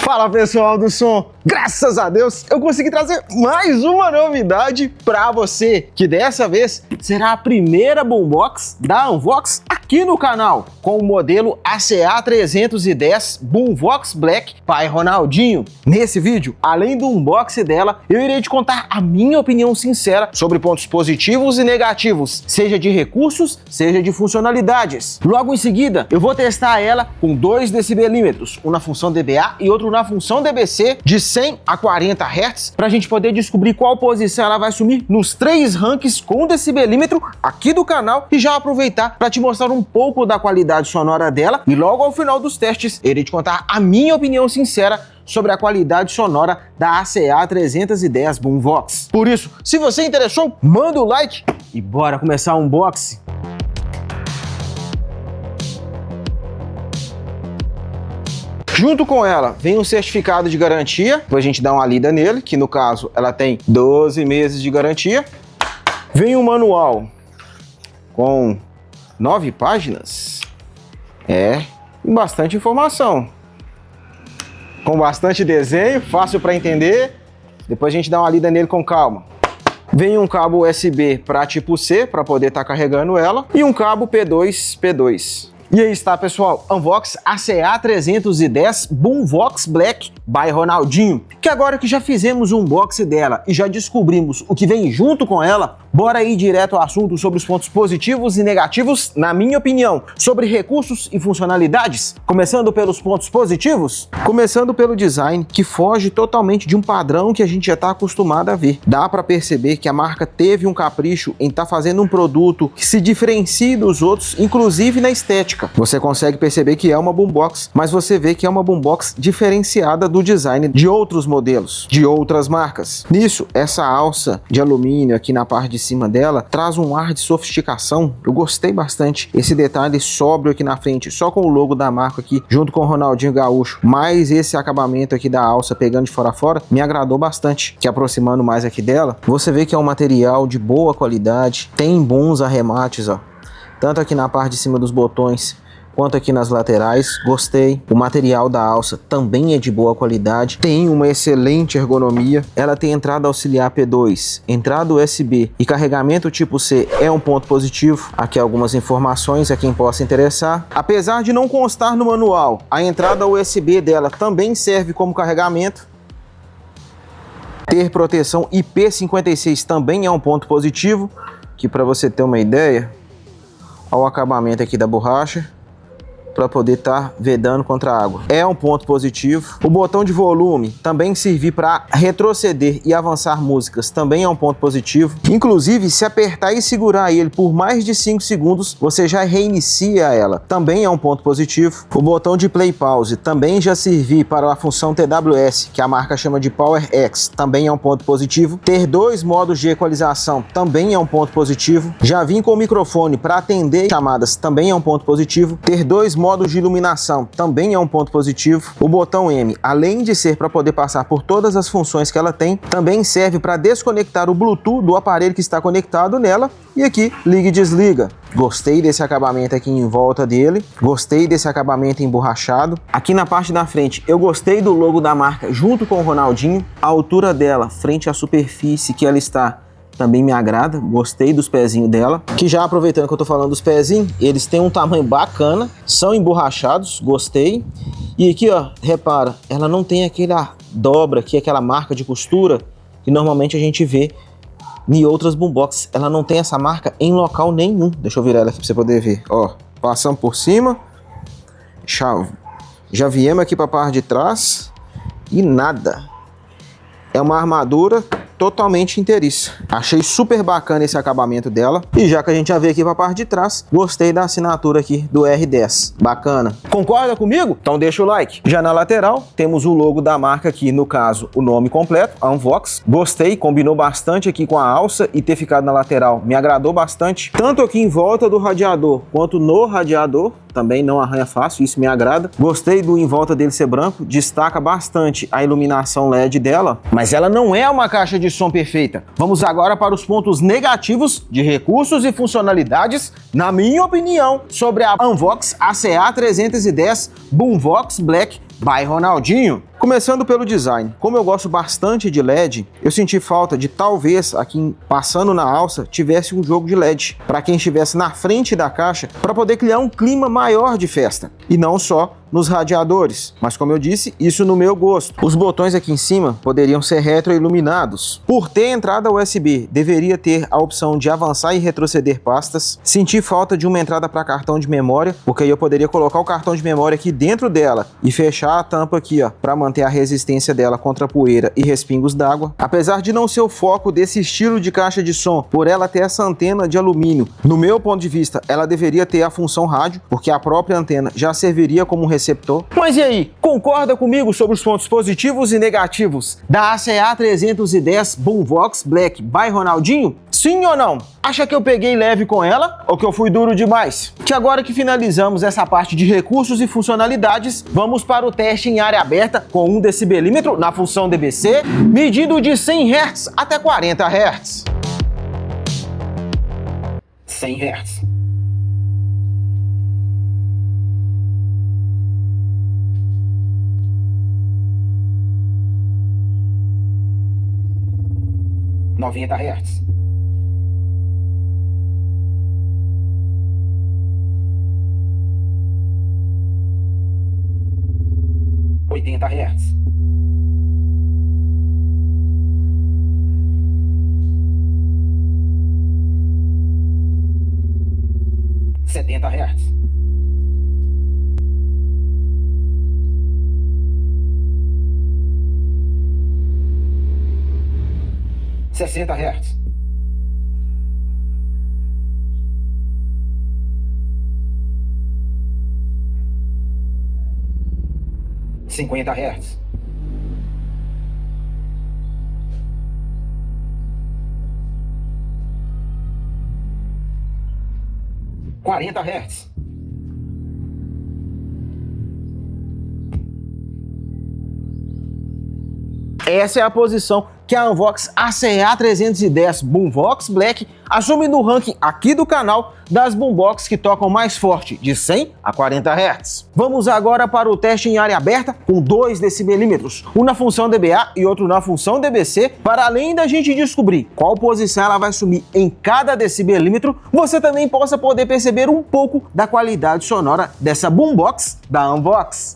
Fala pessoal do som, graças a Deus eu consegui trazer mais uma novidade para você, que dessa vez será a primeira boombox da Unvox aqui no canal, com o modelo ACA310 Boomvox Black Pai Ronaldinho. Nesse vídeo, além do unboxing dela, eu irei te contar a minha opinião sincera sobre pontos positivos e negativos, seja de recursos, seja de funcionalidades. Logo em seguida, eu vou testar ela com 2 decibelímetros, um na função dBA e outro na função dBc, de 100 a 40 Hz, para a gente poder descobrir qual posição ela vai assumir nos 3 rankings com decibelímetro aqui do canal e já aproveitar para te mostrar um pouco da qualidade sonora dela e logo ao final dos testes irei te contar a minha opinião sincera sobre a qualidade sonora da ACA310 Boomvox. Por isso, se você interessou, manda o like e bora começar o unboxing. Junto com ela vem um certificado de garantia, pra gente dar uma lida nele, que no caso ela tem 12 meses de garantia. Vem um manual com 9 páginas, com bastante informação, com bastante desenho, fácil para entender. Depois a gente dá uma lida nele com calma. Vem um cabo USB para tipo C, para poder estar carregando ela, e um cabo P2. E aí está, pessoal, Unvox ACA310 Boomvox Black by Ronaldinho. Que agora que já fizemos um unboxing dela e já descobrimos o que vem junto com ela, bora ir direto ao assunto sobre os pontos positivos e negativos, na minha opinião, sobre recursos e funcionalidades. Começando pelos pontos positivos, começando pelo design, que foge totalmente de um padrão que a gente já está acostumado a ver. Dá para perceber que a marca teve um capricho em estar fazendo um produto que se diferencie dos outros, inclusive na estética. Você consegue perceber que é uma boombox, mas você vê que é uma boombox diferenciada do design de outros modelos, de outras marcas. Nisso, essa alça de alumínio aqui na parte de cima dela traz um ar de sofisticação. Eu gostei bastante. Esse detalhe sóbrio aqui na frente, só com o logo da marca aqui, junto com o Ronaldinho Gaúcho, mais esse acabamento aqui da alça pegando de fora a fora, me agradou bastante. Que aproximando mais aqui dela, você vê que é um material de boa qualidade, tem bons arremates, ó, tanto aqui na parte de cima dos botões quanto aqui nas laterais. Gostei. O material da alça também é de boa qualidade, tem uma excelente ergonomia. Ela tem entrada auxiliar P2, entrada USB e carregamento tipo C, é um ponto positivo. Aqui algumas informações a quem possa interessar. Apesar de não constar no manual, a entrada USB dela também serve como carregamento. Ter proteção IP56 também é um ponto positivo, que para você ter uma ideia, olha o acabamento aqui da borracha, para poder estar vedando contra a água. É um ponto positivo. O botão de volume também servir para retroceder e avançar músicas, também é um ponto positivo. Inclusive, se apertar e segurar ele por mais de 5 segundos, você já reinicia ela, também é um ponto positivo. O botão de play pause também já servir para a função TWS, que a marca chama de Power X, também é um ponto positivo. Ter 2 modos de equalização também é um ponto positivo. Já vim com o microfone para atender chamadas, também é um ponto positivo. Ter 2 modos de iluminação também é um ponto positivo. O botão M, além de ser para poder passar por todas as funções que ela tem, também serve para desconectar o Bluetooth do aparelho que está conectado nela. E aqui, liga e desliga. Gostei desse acabamento aqui em volta dele, gostei desse acabamento emborrachado. Aqui na parte da frente, eu gostei do logo da marca junto com o Ronaldinho. A altura dela, frente à superfície que ela está, também me agrada, gostei dos pezinhos dela. Que já aproveitando que eu tô falando dos pezinhos, eles têm um tamanho bacana, são emborrachados, gostei. E aqui, ó, repara, ela não tem aquela dobra aqui, aquela marca de costura que normalmente a gente vê em outras boomboxes. Ela não tem essa marca em local nenhum. Deixa eu virar ela aqui pra você poder ver, ó. Passamos por cima, já viemos aqui pra parte de trás e nada. É uma armadura totalmente inteiriça. Achei super bacana esse acabamento dela. E já que a gente já veio aqui para a parte de trás, gostei da assinatura aqui do R10. Bacana. Concorda comigo? Então deixa o like. Já na lateral, temos o logo da marca aqui, no caso, o nome completo, Unvox. Gostei, combinou bastante aqui com a alça e ter ficado na lateral. Me agradou bastante. Tanto aqui em volta do radiador, quanto no radiador. Também não arranha fácil, isso me agrada. Gostei do em volta dele ser branco, destaca bastante a iluminação LED dela, mas ela não é uma caixa de som perfeita. Vamos agora para os pontos negativos de recursos e funcionalidades, na minha opinião, sobre a Unvox ACA310 Boomvox Black by Ronaldinho. Começando pelo design, como eu gosto bastante de LED, eu senti falta de talvez aqui passando na alça tivesse um jogo de LED, para quem estivesse na frente da caixa, para poder criar um clima maior de festa, e não só nos radiadores, mas como eu disse, isso no meu gosto. Os botões aqui em cima poderiam ser retroiluminados. Por ter entrada USB, deveria ter a opção de avançar e retroceder pastas. Senti falta de uma entrada para cartão de memória, porque aí eu poderia colocar o cartão de memória aqui dentro dela e fechar a tampa aqui, ó, para manter a resistência dela contra poeira e respingos d'água. Apesar de não ser o foco desse estilo de caixa de som, por ela ter essa antena de alumínio, no meu ponto de vista, ela deveria ter a função rádio, porque a própria antena já serviria como receptor. Mas e aí, concorda comigo sobre os pontos positivos e negativos da ACA 310 Boomvox Black by Ronaldinho? Sim ou não? Acha que eu peguei leve com ela ou que eu fui duro demais? Que agora que finalizamos essa parte de recursos e funcionalidades, vamos para o teste em área aberta com 1 decibelímetro na função DBC, medido de 100 Hz até 40 Hz. 100 Hz. 90 Hz. 80 Hz. 70 Hz. 60 Hz. 50 Hz. 40 Hz. Essa é a posição que a Unvox ACA 310 Boomvox Black assume no ranking aqui do canal das boombox que tocam mais forte, de 100 a 40 Hz. Vamos agora para o teste em área aberta com 2 decibelímetros, um na função DBA e outro na função DBC, para além da gente descobrir qual posição ela vai assumir em cada decibelímetro, você também possa poder perceber um pouco da qualidade sonora dessa boombox da Unvox.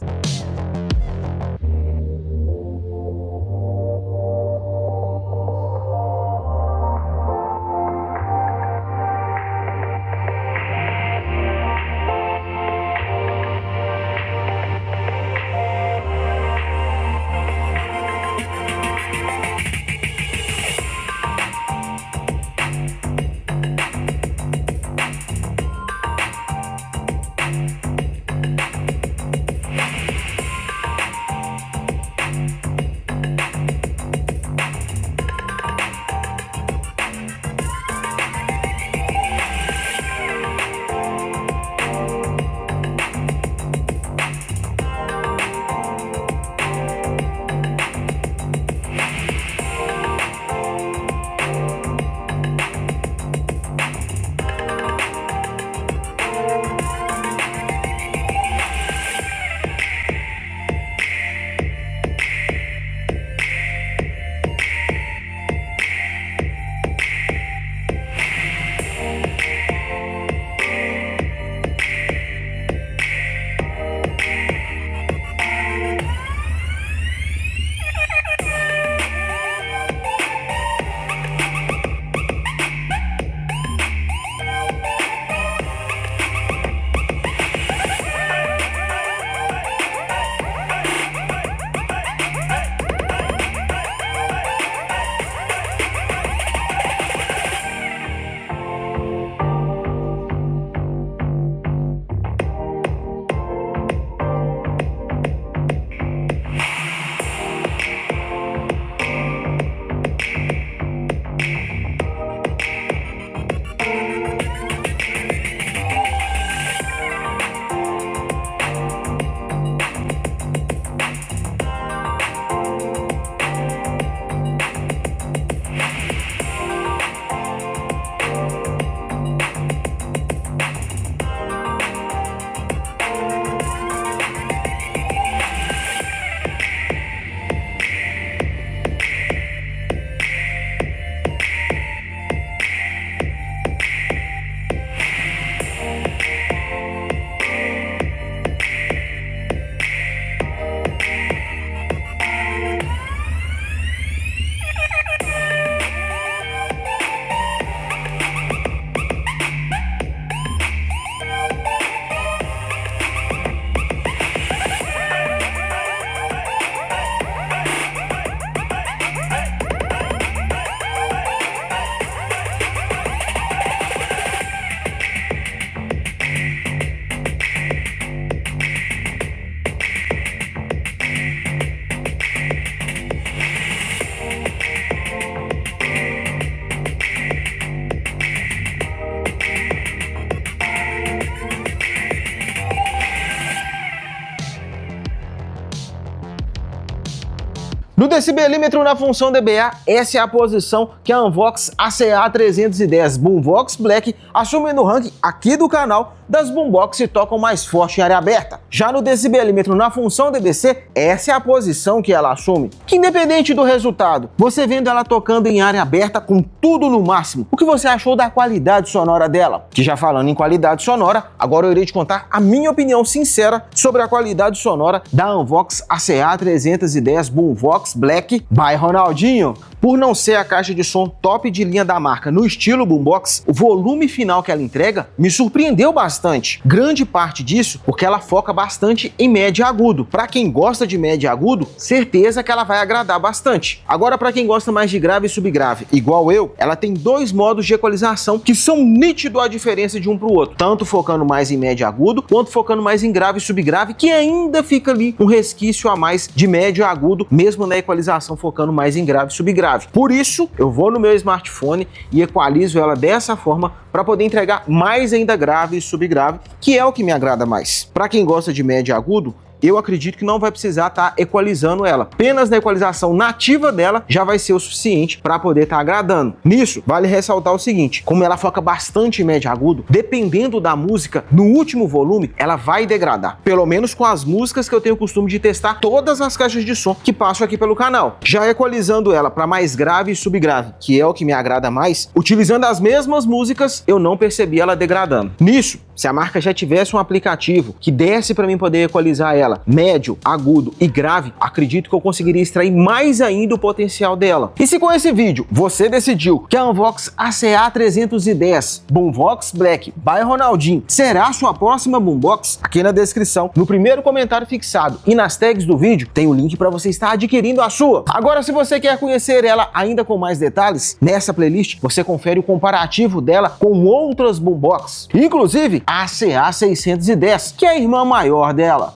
decibelímetro na função dBA, essa é a posição que a Anvox ACA310 Boombox Black assume no ranking aqui do canal das boombox que tocam mais forte em área aberta. Já no decibelímetro na função dBC, essa é a posição que ela assume. Que independente do resultado, você vendo ela tocando em área aberta com tudo no máximo, o que você achou da qualidade sonora dela? Que já falando em qualidade sonora, agora eu irei te contar a minha opinião sincera sobre a qualidade sonora da Anvox ACA310 Boombox Black by Ronaldinho. Por não ser a caixa de som top de linha da marca no estilo boombox, o volume final que ela entrega me surpreendeu bastante. Grande parte disso porque ela foca bastante em médio e agudo. Para quem gosta de médio e agudo, certeza que ela vai agradar bastante. Agora, para quem gosta mais de grave e subgrave, igual eu, ela tem dois modos de equalização que são nítido a diferença de um para o outro, tanto focando mais em médio e agudo, quanto focando mais em grave e subgrave, que ainda fica ali um resquício a mais de médio e agudo, mesmo na equalização focando mais em grave e subgrave. Por isso, eu vou no meu smartphone e equalizo ela dessa forma para poder entregar mais ainda grave e subgrave, que é o que me agrada mais. Para quem gosta de médio e agudo, eu acredito que não vai precisar estar equalizando ela. Apenas na equalização nativa dela já vai ser o suficiente para poder estar agradando. Nisso, vale ressaltar o seguinte, como ela foca bastante em médio e agudo, dependendo da música, no último volume, ela vai degradar. Pelo menos com as músicas que eu tenho o costume de testar todas as caixas de som que passo aqui pelo canal. Já equalizando ela para mais grave e subgrave, que é o que me agrada mais, utilizando as mesmas músicas, eu não percebi ela degradando. Nisso, se a marca já tivesse um aplicativo que desse para mim poder equalizar ela médio, agudo e grave, acredito que eu conseguiria extrair mais ainda o potencial dela. E se com esse vídeo você decidiu que a Anvox ACA310 Boombox Black by Ronaldinho será a sua próxima boombox, aqui na descrição, no primeiro comentário fixado e nas tags do vídeo, tem o link para você estar adquirindo a sua. Agora, se você quer conhecer ela ainda com mais detalhes, nessa playlist você confere o comparativo dela com outras boombox, inclusive a ACA610, que é a irmã maior dela.